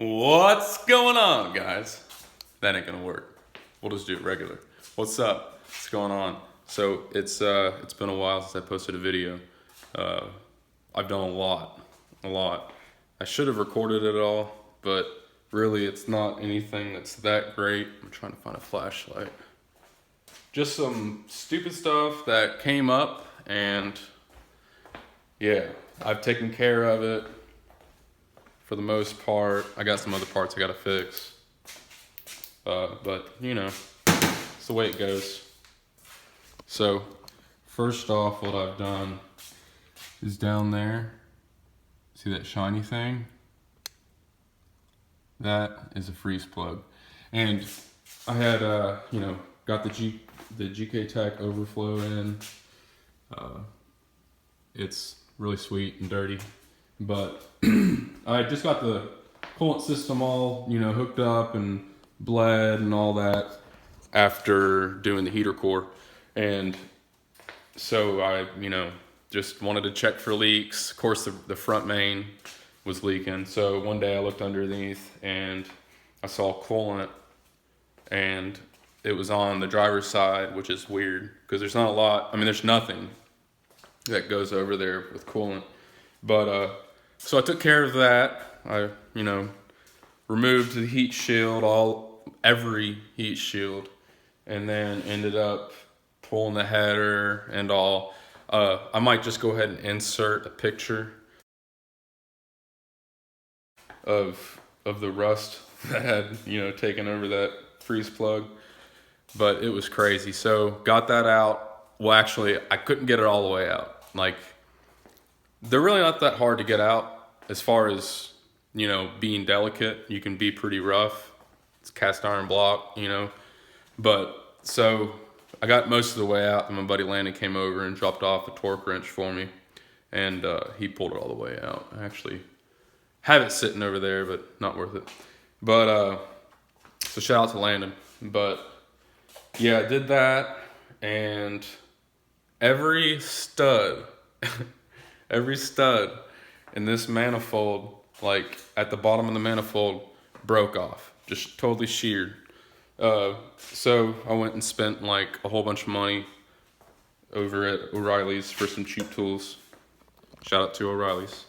What's going on, guys? That ain't gonna work. We'll just do it regular. What's up? What's going on? So it's been a while since I posted a video. I've done a lot. I should have recorded it all, but really it's not anything that's that great. I'm trying to find a flashlight. Just some stupid stuff that came up, and yeah, I've taken care of it. For the most part, I got some other parts I gotta fix. But you know, it's the way it goes. So, first off, what I've done is down there. See that shiny thing? That is a freeze plug. And I had, got the GK Tech overflow in. It's really sweet and dirty. But I just got the coolant system all, hooked up and bled and all that after doing the heater core. And so I, just wanted to check for leaks. Of course, the front main was leaking. So one day I looked underneath and I saw coolant, and it was on the driver's side, which is weird because there's not a lot. There's nothing that goes over there with coolant. But, so I took care of that. I, removed the heat shield, every heat shield, and then ended up pulling the header and all. I might just go ahead and insert a picture of the rust that had, taken over that freeze plug. But it was crazy. So got that out. Well, actually, I couldn't get it all the way out. They're really not that hard to get out as far as, being delicate. You can be pretty rough. It's cast iron block, But so I got most of the way out, and my buddy Landon came over and dropped off a torque wrench for me, and he pulled it all the way out. I actually have it sitting over there, but not worth it. But so shout out to Landon. But yeah, I did that, and every stud in this manifold, at the bottom of the manifold, broke off, just totally sheared. So I went and spent a whole bunch of money over at O'Reilly's for some cheap tools. Shout out to O'Reilly's.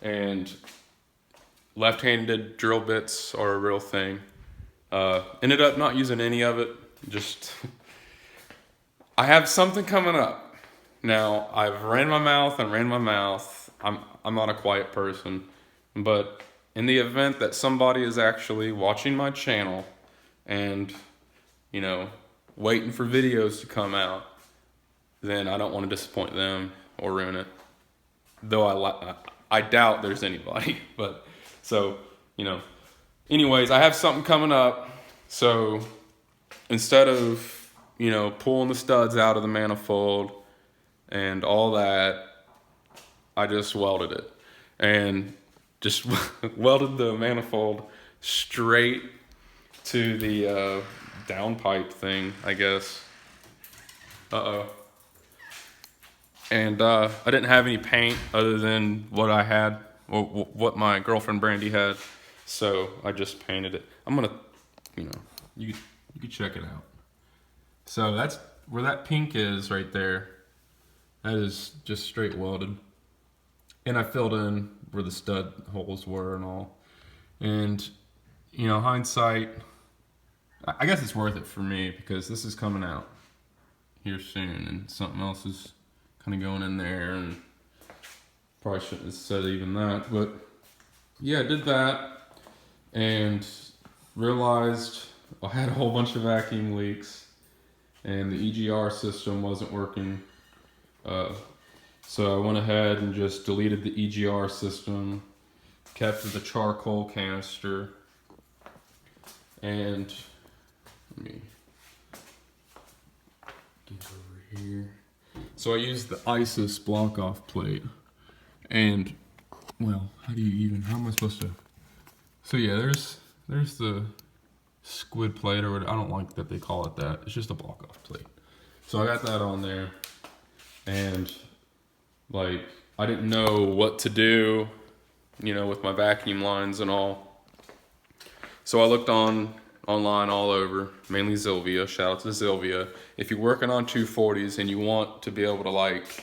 And left-handed drill bits are a real thing. Ended up not using any of it. Just I have something coming up. Now, I've ran my mouth. I'm not a quiet person. But in the event that somebody is actually watching my channel and, waiting for videos to come out, then I don't want to disappoint them or ruin it. Though I doubt there's anybody. But, so, anyways, I have something coming up. So, instead of, pulling the studs out of the manifold and all that, I just welded it and just welded the manifold straight to the downpipe thing, I guess. And I didn't have any paint other than what I had, or what my girlfriend Brandy had, so I just painted it. I'm gonna, you can check it out. So that's where that pink is right there. That is just straight welded. And I filled in where the stud holes were and all. And, hindsight, I guess it's worth it for me because this is coming out here soon and something else is kind of going in there, and probably shouldn't have said even that. But yeah, I did that and realized I had a whole bunch of vacuum leaks and the EGR system wasn't working. So I went ahead and just deleted the EGR system, kept the charcoal canister, and let me get over here. So I used the ISIS block-off plate, and, well, how am I supposed to? So yeah, there's the squid plate, or I don't like that they call it that. It's just a block-off plate. So I got that on there, and I didn't know what to do, with my vacuum lines and all. So I looked online all over, mainly Zylvia. Shout out to Zylvia. If you're working on 240s and you want to be able to, like,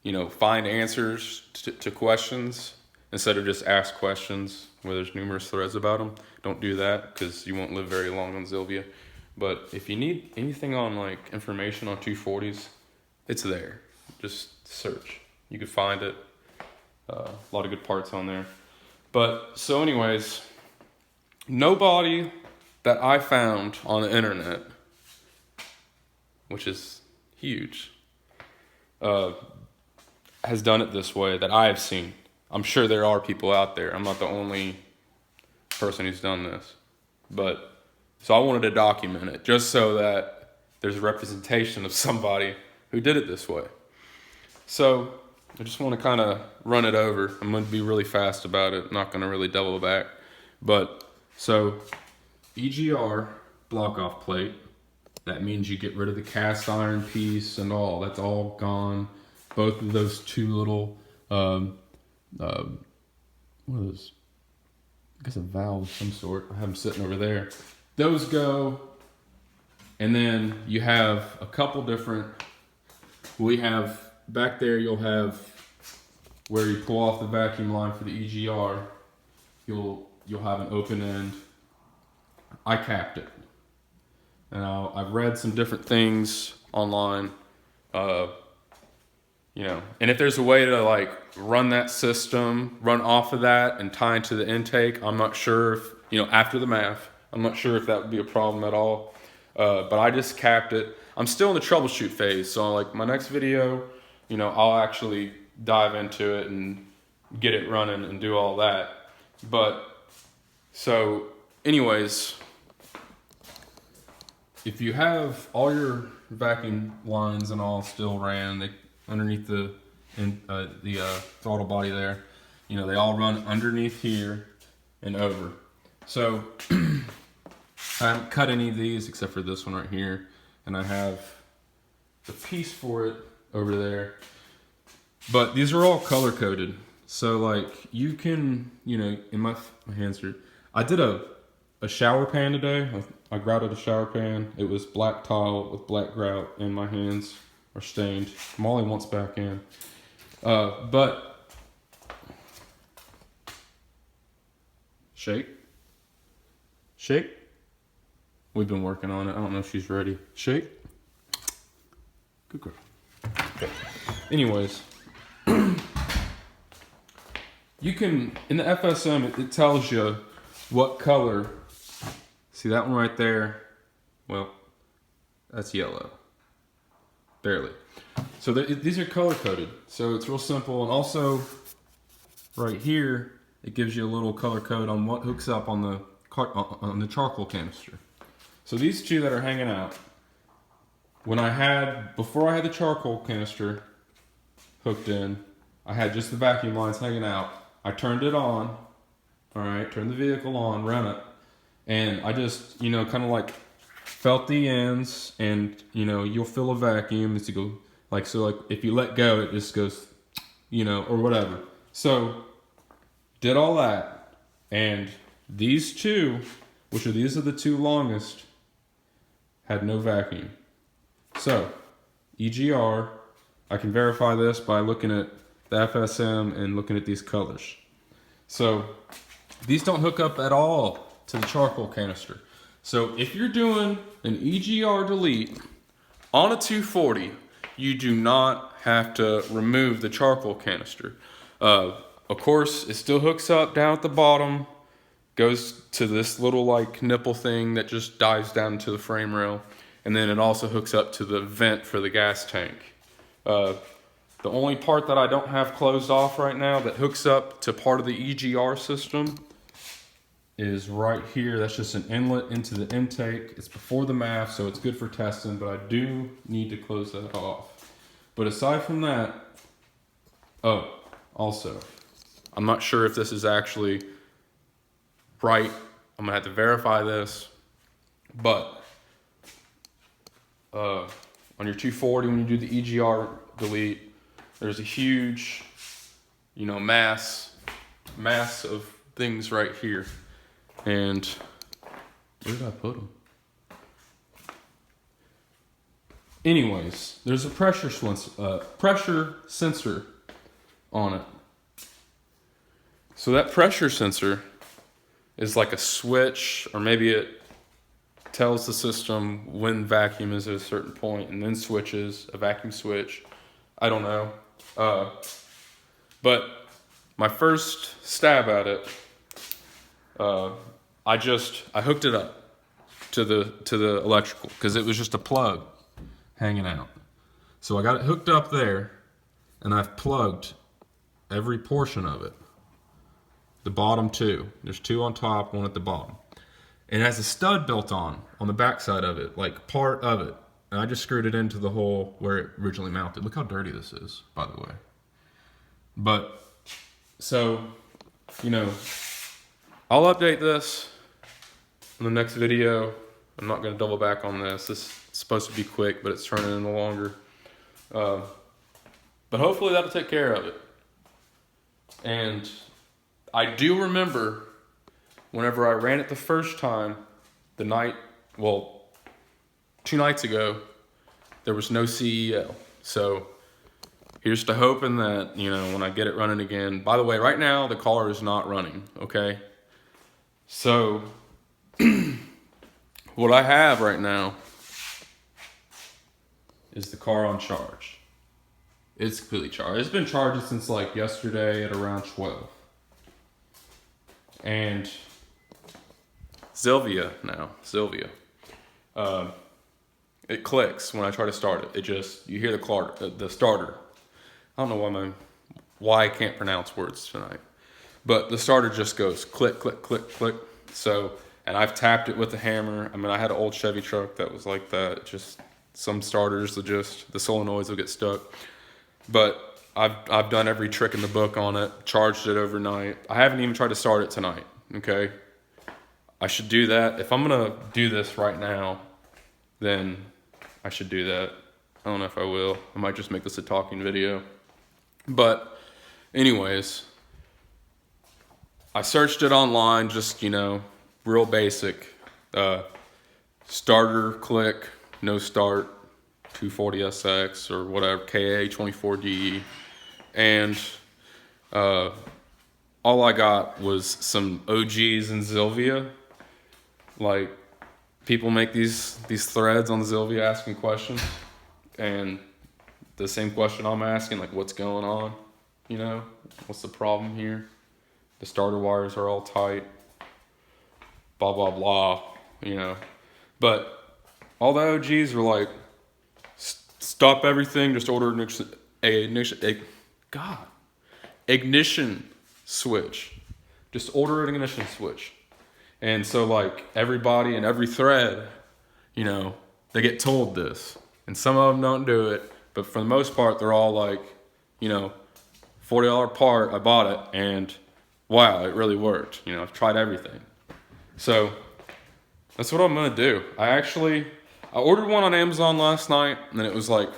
you know, find answers to questions instead of just ask questions where there's numerous threads about them, don't do that because you won't live very long on Zylvia. But if you need anything on, like, information on 240s, it's there. Just search. You could find it. A lot of good parts on there. But so anyways, nobody that I found on the internet, which is huge, has done it this way that I have seen. I'm sure there are people out there. I'm not the only person who's done this. But so I wanted to document it just so that there's a representation of somebody who did it this way. So I just want to kind of run it over. I'm going to be really fast about it. I'm not going to really double back. But so EGR block off plate. That means you get rid of the cast iron piece and all. That's all gone. Both of those two little, what are those? I guess a valve of some sort. I have them sitting over there. Those go. And then you have a couple different, we have back there, you'll have where you pull off the vacuum line for the EGR. You'll have an open end. I capped it. Now, I've read some different things online, you know, and if there's a way to, like, run that system, run off of that and tie into the intake, I'm not sure if, you know, after the math, I'm not sure if that would be a problem at all. But I just capped it. I'm still in the troubleshoot phase, so like my next video, you know, I'll actually dive into it and get it running and do all that. But so anyways, if you have all your vacuum lines and all still ran, they underneath the throttle body there, you know, they all run underneath here and over. So I haven't cut any of these except for this one right here, and I have the piece for it over there. But these are all color coded, so like you can, you know, in my hands are. I did a shower pan today. I grouted a shower pan. It was black tile with black grout, and my hands are stained. Molly wants back in, but shake. We've been working on it. I don't know if she's ready. Shake. Good girl. Okay. Anyways, you can, in the FSM, it tells you what color. See that one right there? Well, that's yellow. Barely. So these are color coded. So it's real simple. And also, right here, it gives you a little color code on what hooks up on the charcoal canister. So these two that are hanging out, before I had the charcoal canister hooked in, I had just the vacuum lines hanging out. I turned it on, all right, turned the vehicle on, ran it, and I just, you know, kind of like felt the ends, and, you know, you'll feel a vacuum as you go, like, so like if you let go, it just goes, you know, or whatever. So did all that, and these two, these are the two longest, had no vacuum. So, EGR, I can verify this by looking at the FSM and looking at these colors. So, these don't hook up at all to the charcoal canister. So, if you're doing an EGR delete on a 240, you do not have to remove the charcoal canister. Of course, it still hooks up down at the bottom, goes to this little like nipple thing that just dives down into the frame rail, and then it also hooks up to the vent for the gas tank. The only part that I don't have closed off right now that hooks up to part of the EGR system is right here. That's just an inlet into the intake. It's before the MAF, so it's good for testing, but I do need to close that off. But aside from that, also, I'm not sure if this is actually right. I'm gonna have to verify this, but on your 240, when you do the EGR delete, there's a huge, you know, mass of things right here, and Where did I put them? Anyways, there's a pressure sensor on it. So that pressure sensor is like a switch, or maybe it tells the system when vacuum is at a certain point and then switches, a vacuum switch. I don't know. But my first stab at it, I hooked it up to the electrical because it was just a plug hanging out. So I got it hooked up there, and I've plugged every portion of it. The bottom two. There's two on top, one at the bottom. And it has a stud built on the back side of it, like part of it. And I just screwed it into the hole where it originally mounted. Look how dirty this is, by the way. But, so, you know, I'll update this in the next video. I'm not going to double back on this. This is supposed to be quick, but it's turning into longer. But hopefully that'll take care of it. And I do remember whenever I ran it the first time, 2 nights ago, there was no CEL. So here's to hoping that, you know, when I get it running again. By the way, right now the car is not running, okay? So what I have right now is the car on charge. It's completely charged. It's been charged since like yesterday at around 12. And Sylvia, it clicks when I try to start it. It just, you hear the starter. I don't know why I can't pronounce words tonight. But the starter just goes click, click, click, click. So, and I've tapped it with a hammer. I mean, I had an old Chevy truck that was like that. Just some starters, the solenoids will get stuck. But I've done every trick in the book on it, charged it overnight. I haven't even tried to start it tonight, okay? I should do that. If I'm gonna do this right now, then I should do that. I don't know if I will. I might just make this a talking video. But anyways, I searched it online, just, you know, real basic. Starter click, no start, 240SX or whatever, KA24D. And all I got was some OGs in Sylvia. Like, people make these threads on Sylvia asking questions. And the same question I'm asking, like, what's going on? You know, what's the problem here? The starter wires are all tight. Blah, blah, blah, you know. But all the OGs were like, stop everything, just order ignition switch. Just order an ignition switch. And so, like, everybody in every thread, you know, they get told this. And some of them don't do it. But for the most part, they're all like, you know, $40 part, I bought it, and wow, it really worked. You know, I've tried everything. So that's what I'm going to do. I ordered one on Amazon last night, and it was like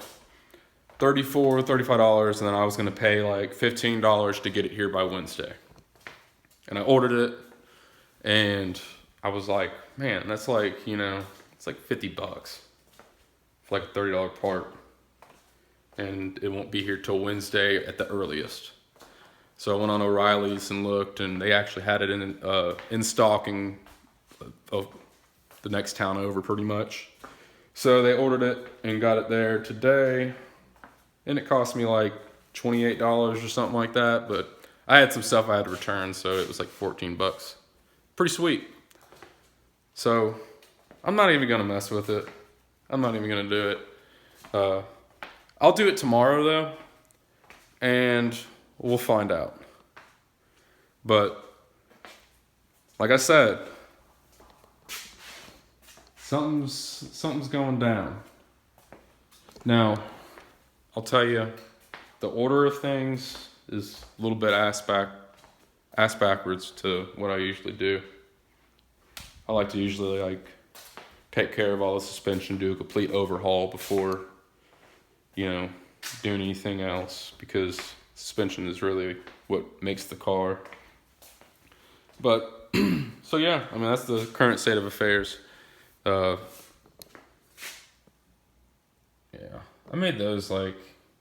$35, and then I was going to pay like $15 to get it here by Wednesday. And I ordered it, and I was like, man, that's like, you know, it's like $50 for like a $30 part. And it won't be here till Wednesday at the earliest. So I went on O'Reilly's and looked, and they actually had it in stocking of the next town over, pretty much. So they ordered it and got it there today, and it cost me like $28 or something like that. But I had some stuff I had to return, so it was like $14. Pretty sweet. So I'm not even gonna mess with it. I'm not even gonna do it. I'll do it tomorrow though, and we'll find out. But like I said, something's going down. Now, I'll tell you, the order of things is a little bit ass backwards to what I usually do. I like to usually like take care of all the suspension, do a complete overhaul before, you know, doing anything else, because suspension is really what makes the car. But So yeah, I mean, that's the current state of affairs. Yeah, I made those like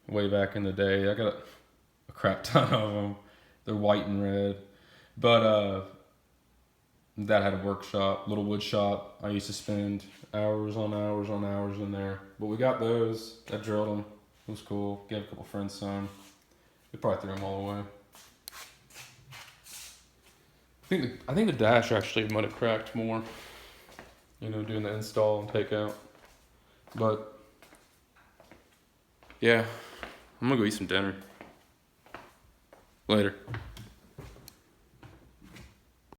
way back in the day. I got a crap ton of them. They're white and red. But Dad had a workshop, little wood shop. I used to spend hours on hours on hours in there. But we got those. I drilled them. It was cool. Gave a couple friends some. We probably threw them all away. I think the dash actually might have cracked more. Doing the install and takeout. But yeah, I'm gonna go eat some dinner. Later.